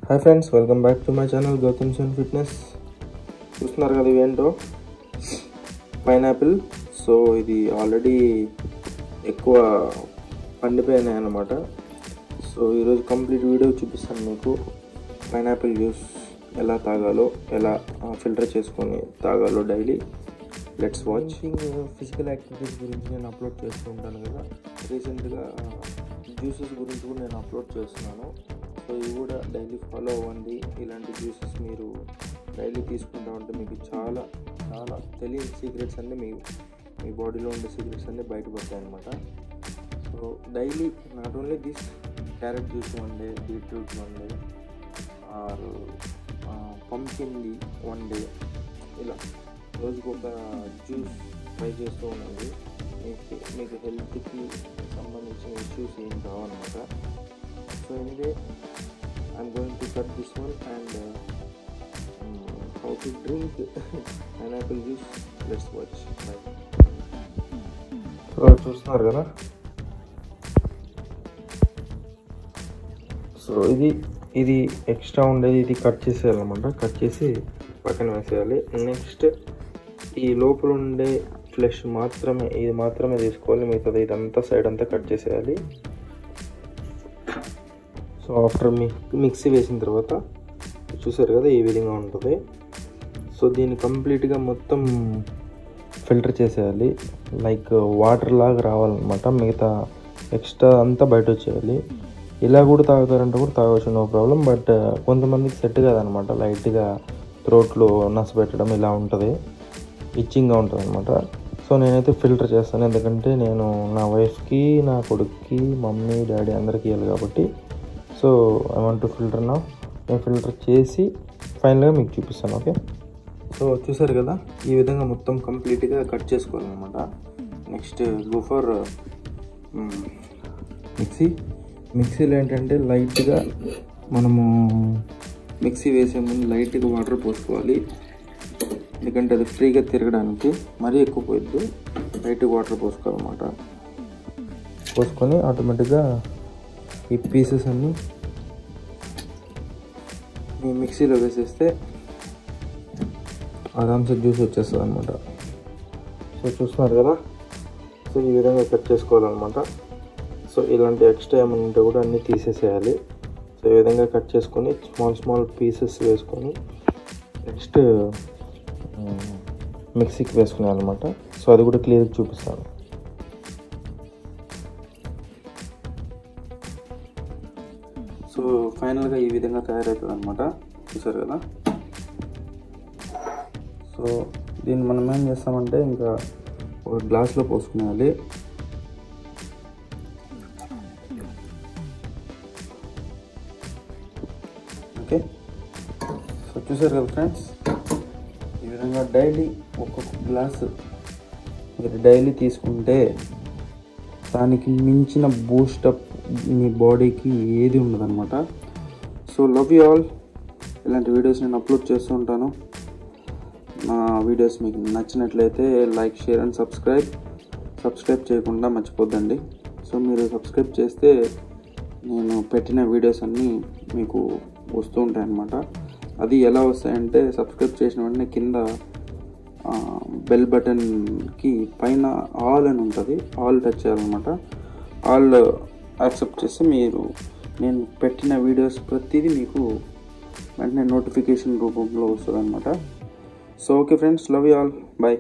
Hi friends, welcome back to my channel Gautam sun fitness. చూస్తున్నారు కదా ఇవేంటో పైనాపిల్. సో ఇది ఆల్రెడీ ఎక్కువ పండిపోయినాయి అన్నమాట. సో ఈరోజు కంప్లీట్ వీడియో చూపిస్తాను మీకు. పైనాపిల్ జ్యూస్ ఎలా తాగాలో, ఎలా ఫిల్టర్ చేసుకొని తాగాలో daily. Let's watch. Physical activities గురించి నేను అప్లోడ్ చేస్తూ ఉంటాను కదా. రీసెంట్గా జ్యూసెస్ గురించి కూడా నేను అప్లోడ్ చేస్తున్నాను. సో ఇవి కూడా డైలీ ఫాలో అవ్వండి. ఇలాంటి జ్యూసెస్ మీరు డైలీ తీసుకుంటా ఉంటే మీకు చాలా చాలా తెలియని సీక్రెట్స్ అన్నీ మీ బాడీలో ఉండే సీక్రెట్స్ అన్నీ బయటపడతాయి అన్నమాట. So daily not only this carrot juice one day, beetroot one day, or పంకిన్ది వన్ డే, ఇలా రోజుకు ఒక జ్యూస్ ట్రై చేస్తూ ఉండండి. మీకు హెల్త్కి సంబంధించిన ఇష్యూస్ ఏం కావాలన్నమాట. So anyway, I'm going to cut this one and how to drink pineapple juice. Let's watch. Bye. So చూస్తున్నారు కదా. సో ఇది ఎక్స్ట్రా ఉండేది, ఇది కట్ చేసేయాలన్నమాట. కట్ చేసి పక్కన వేసేయాలి. నెక్స్ట్ ఈ లోపల ఉండే ఫ్లెష్ మాత్రమే తీసుకోవాలి. మిగతాది ఇదంతా సైడ్ అంతా కట్ చేసేయాలి. సో ఆఫ్టర్ మిక్సీ వేసిన తర్వాత చూసారు కదా ఈ విధంగా ఉంటుంది. సో దీన్ని కంప్లీట్గా మొత్తం ఫిల్టర్ చేసేయాలి. లైక్ వాటర్ లాగా రావాలన్నమాట. మిగతా ఎక్స్ట్రా అంతా బయట వచ్చేయాలి. ఇలా కూడా తాగుతారంటే కూడా తాగవచ్చు, నో ప్రాబ్లం. బట్ కొంతమందికి సెట్ కాదనమాట. లైట్గా థ్రోట్లో నస పెట్టడం ఇలా ఉంటుంది, ఇచ్చింగ్గా ఉంటుంది అనమాట. సో నేనైతే ఫిల్టర్ చేస్తాను, ఎందుకంటే నేను నా వైఫ్కి, నా కొడుక్కి, మమ్మీ, డాడీ అందరికీ ఇవ్వాలి కాబట్టి. So I want to filter నా. నేను ఫిల్టర్ చేసి ఫైనల్గా మీకు చూపిస్తాను. ఓకే. సో చూసారు కదా ఈ విధంగా మొత్తం కంప్లీట్గా కట్ చేసుకోవాలన్నమాట. నెక్స్ట్ గో ఫర్ మిక్సీలో ఏంటంటే లైట్గా మనము మిక్సీ వేసే ముందు లైట్గా వాటర్ పోసుకోవాలి. ఎందుకంటే అది ఫ్రీగా తిరగడానికి. మరీ ఎక్కువ పోయద్దు, లైట్గా వాటర్ పోసుకోవాలన్నమాట. పోసుకొని ఆటోమేటిక్గా ఈ పీసెస్ అన్నీ ఈ మిక్సీలో వేసేస్తే ఆరామ్సే జ్యూస్ వచ్చేస్తుంది అనమాట. సో చూస్తున్నారు కదా. సో ఈ విధంగా కట్ చేసుకోవాలన్నమాట. సో ఇలాంటి ఎక్స్ట్రా ఏమైనా ఉంటే కూడా అన్నీ తీసేసేయాలి. సో ఈ విధంగా కట్ చేసుకొని స్మాల్ పీసెస్ వేసుకొని నెక్స్ట్ మిక్సీకి వేసుకునేయాలన్నమాట. సో అది కూడా క్లియర్గా చూపిస్తాను. సో ఫైనల్గా ఈ విధంగా తయారవుతుంది అనమాట. చూసారు కదా. సో దీన్ని మనం ఏం చేస్తామంటే ఇంకా ఒక గ్లాస్లో పోసుకునేయాలి. ఓకే. సో చూసారు కదా ఫ్రెండ్స్, ఈ విధంగా డైలీ ఒక్కొక్క గ్లాసు మీరు డైలీ తీసుకుంటే దానికి మించిన బూస్టప్ మీ బాడీకి ఏది ఉండదన్నమాట. So love you all. ఇలాంటి వీడియోస్ నేను అప్లోడ్ చేస్తూ ఉంటాను. నా వీడియోస్ మీకు నచ్చినట్లయితే లైక్, షేర్ అండ్ సబ్స్క్రైబ్ చేయకుండా మర్చిపోద్దండి. సో మీరు సబ్స్క్రైబ్ చేస్తే నేను పెట్టిన వీడియోస్ అన్నీ మీకు వస్తూ ఉంటాయి అన్నమాట. అది ఎలా వస్తాయంటే సబ్స్క్రైబ్ చేసిన వెంటనే కింద బెల్ బటన్కి పైన ఆల్ అని ఉంటుంది. ఆల్ టచ్ చేయాలన్నమాట. ఆల్ యాక్సెప్ట్ చేస్తే నేను పెట్టిన వీడియోస్ ప్రతిదీ మీకు వెంటనే నోటిఫికేషన్ రూపంలో వస్తుంది అనమాట. So okay friends, love you all. Bye.